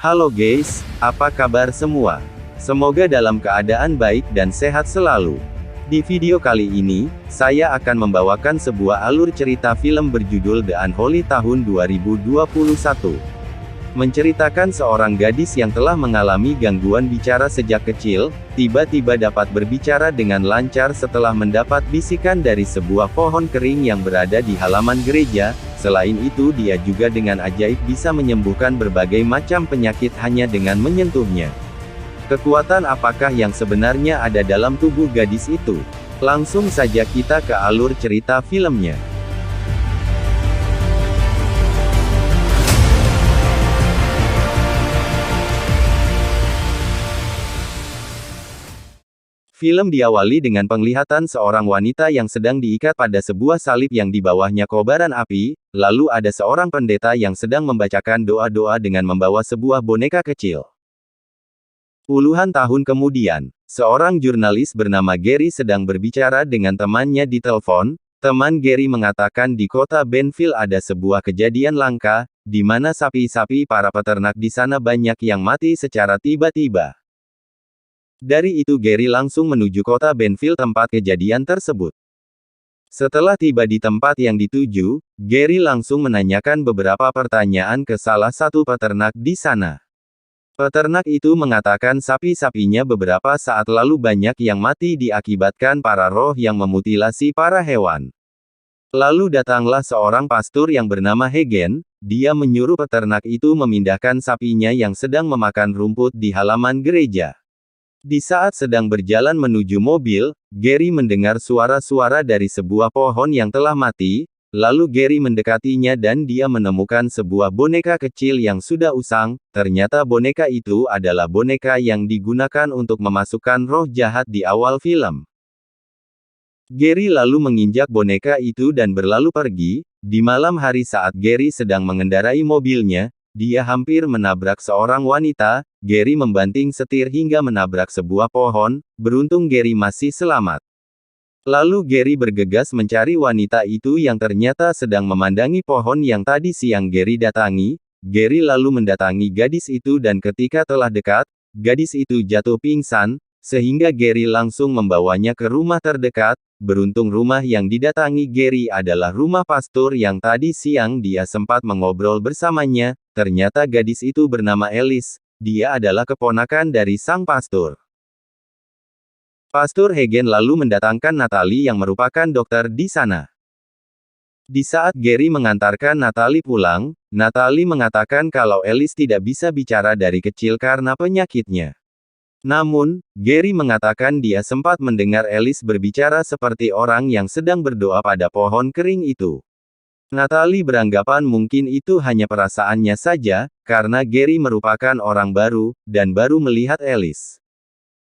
Halo guys, apa kabar semua? Semoga dalam keadaan baik dan sehat selalu. Di video kali ini, saya akan membawakan sebuah alur cerita film berjudul The Unholy tahun 2021. Menceritakan seorang gadis yang telah mengalami gangguan bicara sejak kecil, tiba-tiba dapat berbicara dengan lancar setelah mendapat bisikan dari sebuah pohon kering yang berada di halaman gereja. Selain itu dia juga dengan ajaib bisa menyembuhkan berbagai macam penyakit hanya dengan menyentuhnya. Kekuatan apakah yang sebenarnya ada dalam tubuh gadis itu? Langsung saja kita ke alur cerita filmnya. Film diawali dengan penglihatan seorang wanita yang sedang diikat pada sebuah salib yang di bawahnya kobaran api, lalu ada seorang pendeta yang sedang membacakan doa-doa dengan membawa sebuah boneka kecil. Puluhan tahun kemudian, seorang jurnalis bernama Gary sedang berbicara dengan temannya di telepon. Teman Gary mengatakan di kota Benville ada sebuah kejadian langka, di mana sapi-sapi para peternak di sana banyak yang mati secara tiba-tiba. Dari itu Gary langsung menuju kota Benville tempat kejadian tersebut. Setelah tiba di tempat yang dituju, Gary langsung menanyakan beberapa pertanyaan ke salah satu peternak di sana. Peternak itu mengatakan sapi-sapinya beberapa saat lalu banyak yang mati diakibatkan para roh yang memutilasi para hewan. Lalu datanglah seorang pastor yang bernama Hagen, dia menyuruh peternak itu memindahkan sapinya yang sedang memakan rumput di halaman gereja. Di saat sedang berjalan menuju mobil, Gary mendengar suara-suara dari sebuah pohon yang telah mati, lalu Gary mendekatinya dan dia menemukan sebuah boneka kecil yang sudah usang. Ternyata boneka itu adalah boneka yang digunakan untuk memasukkan roh jahat di awal film. Gary lalu menginjak boneka itu dan berlalu pergi. Di malam hari saat Gary sedang mengendarai mobilnya, dia hampir menabrak seorang wanita. Gary membanting setir hingga menabrak sebuah pohon. Beruntung Gary masih selamat. Lalu Gary bergegas mencari wanita itu yang ternyata sedang memandangi pohon yang tadi siang Gary datangi. Gary lalu mendatangi gadis itu dan ketika telah dekat, gadis itu jatuh pingsan, sehingga Gary langsung membawanya ke rumah terdekat. Beruntung rumah yang didatangi Gary adalah rumah pastor yang tadi siang dia sempat mengobrol bersamanya. Ternyata gadis itu bernama Alice. Dia adalah keponakan dari sang pastor. Pastor Hagen lalu mendatangkan Natalie yang merupakan dokter di sana. Di saat Gary mengantarkan Natalie pulang, Natalie mengatakan kalau Alice tidak bisa bicara dari kecil karena penyakitnya. Namun, Gary mengatakan dia sempat mendengar Alice berbicara seperti orang yang sedang berdoa pada pohon kering itu. Natalie beranggapan mungkin itu hanya perasaannya saja, karena Gary merupakan orang baru, dan baru melihat Alice.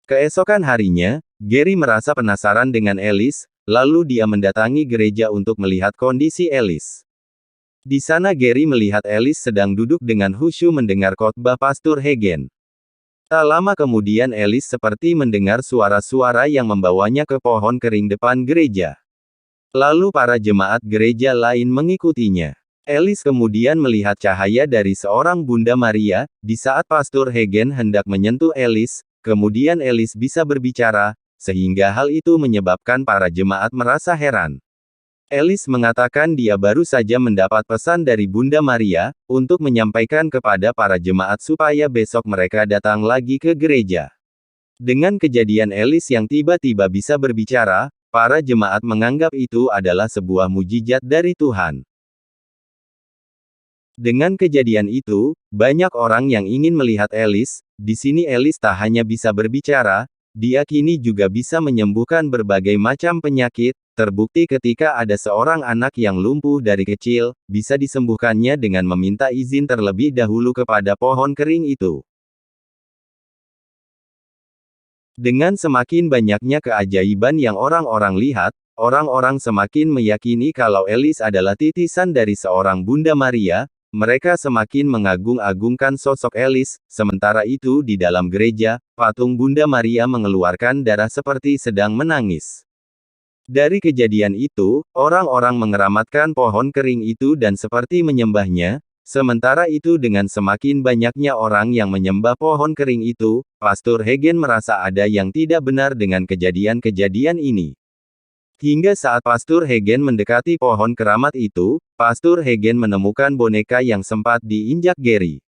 Keesokan harinya, Gary merasa penasaran dengan Alice, lalu dia mendatangi gereja untuk melihat kondisi Alice. Di sana Gary melihat Alice sedang duduk dengan khusyuk mendengar khotbah Pastor Hagen. Tak lama kemudian Alice seperti mendengar suara-suara yang membawanya ke pohon kering depan gereja. Lalu para jemaat gereja lain mengikutinya. Alice kemudian melihat cahaya dari seorang Bunda Maria. Di saat Pastor Hagen hendak menyentuh Alice, kemudian Alice bisa berbicara, sehingga hal itu menyebabkan para jemaat merasa heran. Alice mengatakan dia baru saja mendapat pesan dari Bunda Maria, untuk menyampaikan kepada para jemaat supaya besok mereka datang lagi ke gereja. Dengan kejadian Alice yang tiba-tiba bisa berbicara, para jemaat menganggap itu adalah sebuah mujizat dari Tuhan. Dengan kejadian itu, banyak orang yang ingin melihat Alice. Di sini Alice tak hanya bisa berbicara, dia kini juga bisa menyembuhkan berbagai macam penyakit. Terbukti ketika ada seorang anak yang lumpuh dari kecil, bisa disembuhkannya dengan meminta izin terlebih dahulu kepada pohon kering itu. Dengan semakin banyaknya keajaiban yang orang-orang lihat, orang-orang semakin meyakini kalau Alice adalah titisan dari seorang Bunda Maria. Mereka semakin mengagung-agungkan sosok Alice. Sementara itu di dalam gereja, patung Bunda Maria mengeluarkan darah seperti sedang menangis. Dari kejadian itu, orang-orang mengeramatkan pohon kering itu dan seperti menyembahnya. Sementara itu dengan semakin banyaknya orang yang menyembah pohon kering itu, Pastor Hagen merasa ada yang tidak benar dengan kejadian-kejadian ini. Hingga saat Pastor Hagen mendekati pohon keramat itu, Pastor Hagen menemukan boneka yang sempat diinjak Gary.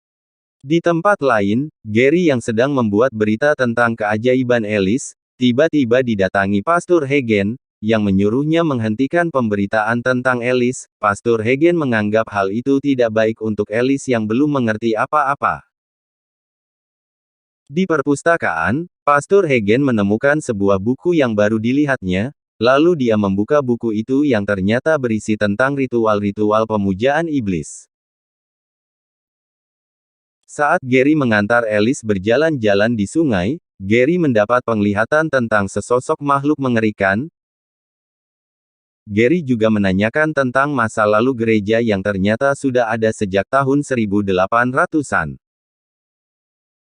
Di tempat lain, Gary yang sedang membuat berita tentang keajaiban Alice, tiba-tiba didatangi Pastor Hagen, yang menyuruhnya menghentikan pemberitaan tentang Alice. Pastor Hagen menganggap hal itu tidak baik untuk Alice yang belum mengerti apa-apa. Di perpustakaan, Pastor Hagen menemukan sebuah buku yang baru dilihatnya, lalu dia membuka buku itu yang ternyata berisi tentang ritual-ritual pemujaan iblis. Saat Gary mengantar Alice berjalan-jalan di sungai, Gary mendapat penglihatan tentang sesosok makhluk mengerikan. Gary juga menanyakan tentang masa lalu gereja yang ternyata sudah ada sejak tahun 1800-an.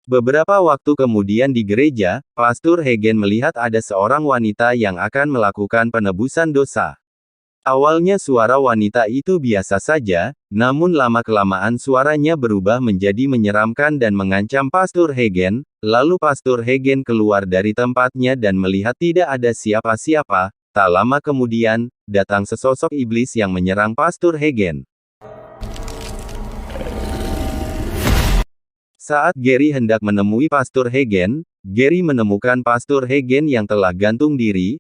Beberapa waktu kemudian di gereja, Pastor Hagen melihat ada seorang wanita yang akan melakukan penebusan dosa. Awalnya suara wanita itu biasa saja, namun lama-kelamaan suaranya berubah menjadi menyeramkan dan mengancam Pastor Hagen. Lalu Pastor Hagen keluar dari tempatnya dan melihat tidak ada siapa-siapa. Tak lama kemudian, datang sesosok iblis yang menyerang Pastor Hagen. Saat Gary hendak menemui Pastor Hagen, Gary menemukan Pastor Hagen yang telah gantung diri.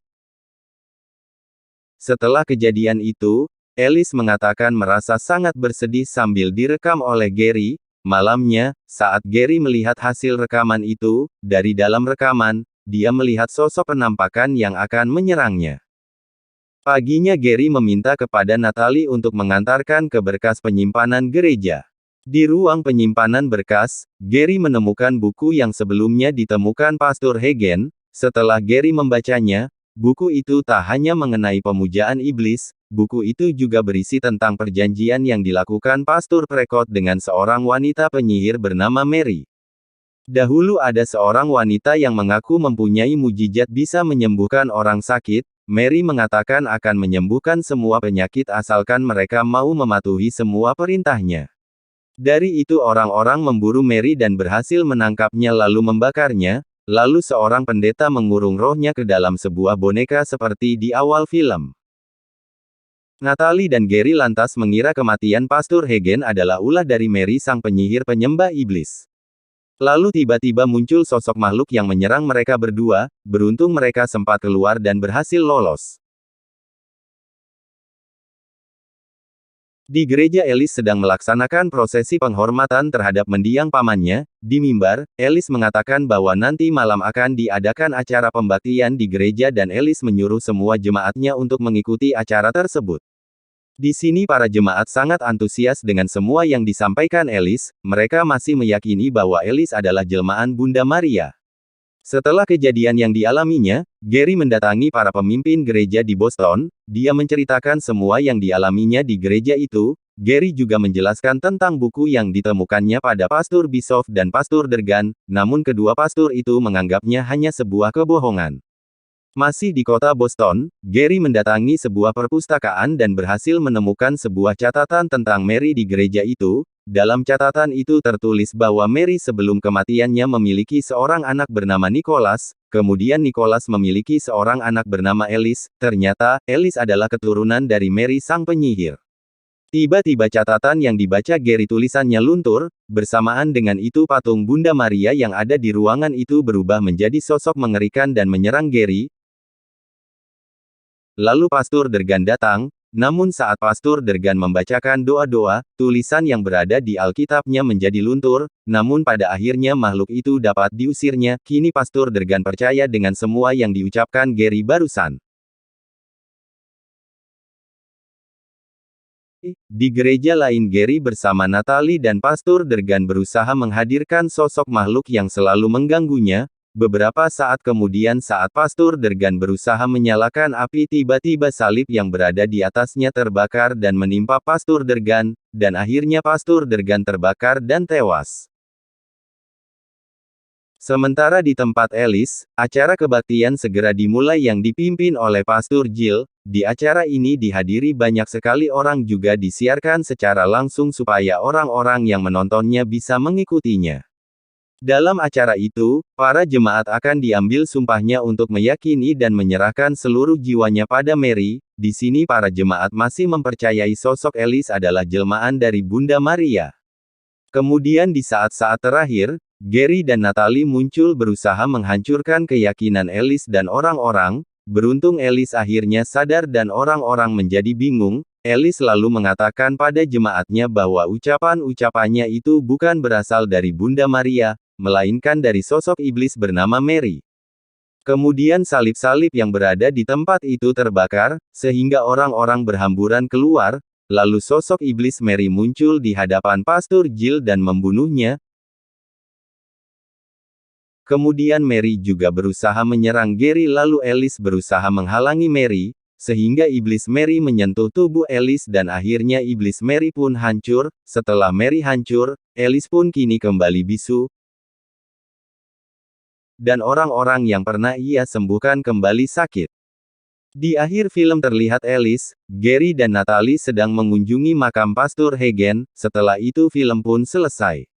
Setelah kejadian itu, Alice mengatakan merasa sangat bersedih sambil direkam oleh Gary. Malamnya, saat Gary melihat hasil rekaman itu, dari dalam rekaman, dia melihat sosok penampakan yang akan menyerangnya. Paginya Gary meminta kepada Natalie untuk mengantarkan ke berkas penyimpanan gereja. Di ruang penyimpanan berkas, Gary menemukan buku yang sebelumnya ditemukan Pastor Hagen. Setelah Gary membacanya, buku itu tak hanya mengenai pemujaan iblis, buku itu juga berisi tentang perjanjian yang dilakukan Pastor Prescott dengan seorang wanita penyihir bernama Mary. Dahulu ada seorang wanita yang mengaku mempunyai mujizat bisa menyembuhkan orang sakit. Mary mengatakan akan menyembuhkan semua penyakit asalkan mereka mau mematuhi semua perintahnya. Dari itu orang-orang memburu Mary dan berhasil menangkapnya lalu membakarnya. Lalu seorang pendeta mengurung rohnya ke dalam sebuah boneka seperti di awal film. Natalie dan Gary lantas mengira kematian Pastor Hagen adalah ulah dari Mary sang penyihir penyembah iblis. Lalu tiba-tiba muncul sosok makhluk yang menyerang mereka berdua. Beruntung mereka sempat keluar dan berhasil lolos. Di gereja Alice sedang melaksanakan prosesi penghormatan terhadap mendiang pamannya. Di mimbar, Alice mengatakan bahwa nanti malam akan diadakan acara pembaktian di gereja dan Alice menyuruh semua jemaatnya untuk mengikuti acara tersebut. Di sini para jemaat sangat antusias dengan semua yang disampaikan Alice. Mereka masih meyakini bahwa Alice adalah jelmaan Bunda Maria. Setelah kejadian yang dialaminya, Gary mendatangi para pemimpin gereja di Boston. Dia menceritakan semua yang dialaminya di gereja itu. Gary juga menjelaskan tentang buku yang ditemukannya pada Pastor Bischoff dan Pastor Dergan, namun kedua pastor itu menganggapnya hanya sebuah kebohongan. Masih di kota Boston, Gary mendatangi sebuah perpustakaan dan berhasil menemukan sebuah catatan tentang Mary di gereja itu. Dalam catatan itu tertulis bahwa Mary sebelum kematiannya memiliki seorang anak bernama Nicholas, kemudian Nicholas memiliki seorang anak bernama Alice. Ternyata, Alice adalah keturunan dari Mary sang penyihir. Tiba-tiba catatan yang dibaca Gary tulisannya luntur. Bersamaan dengan itu patung Bunda Maria yang ada di ruangan itu berubah menjadi sosok mengerikan dan menyerang Gary. Lalu Pastor Dergan datang, namun saat Pastor Dergan membacakan doa-doa, tulisan yang berada di Alkitabnya menjadi luntur, namun pada akhirnya makhluk itu dapat diusirnya. Kini Pastor Dergan percaya dengan semua yang diucapkan Gary barusan. Di gereja lain Gary bersama Natalie dan Pastor Dergan berusaha menghadirkan sosok makhluk yang selalu mengganggunya. Beberapa saat kemudian saat Pastor Dergan berusaha menyalakan api tiba-tiba salib yang berada di atasnya terbakar dan menimpa Pastor Dergan, dan akhirnya Pastor Dergan terbakar dan tewas. Sementara di tempat Alice, acara kebaktian segera dimulai yang dipimpin oleh Pastor Jill. Di acara ini dihadiri banyak sekali orang juga disiarkan secara langsung supaya orang-orang yang menontonnya bisa mengikutinya. Dalam acara itu, para jemaat akan diambil sumpahnya untuk meyakini dan menyerahkan seluruh jiwanya pada Mary. Di sini para jemaat masih mempercayai sosok Alice adalah jelmaan dari Bunda Maria. Kemudian di saat-saat terakhir, Gary dan Natalie muncul berusaha menghancurkan keyakinan Alice dan orang-orang. Beruntung Alice akhirnya sadar dan orang-orang menjadi bingung. Alice lalu mengatakan pada jemaatnya bahwa ucapan-ucapannya itu bukan berasal dari Bunda Maria, melainkan dari sosok iblis bernama Mary. Kemudian salib-salib yang berada di tempat itu terbakar, sehingga orang-orang berhamburan keluar, lalu sosok iblis Mary muncul di hadapan Pastor Jill dan membunuhnya. Kemudian Mary juga berusaha menyerang Gary lalu Alice berusaha menghalangi Mary, sehingga iblis Mary menyentuh tubuh Alice dan akhirnya iblis Mary pun hancur. Setelah Mary hancur, Alice pun kini kembali bisu. Dan orang-orang yang pernah ia sembuhkan kembali sakit. Di akhir film terlihat Alice, Gary dan Natalie sedang mengunjungi makam Pastor Hagen. Setelah itu film pun selesai.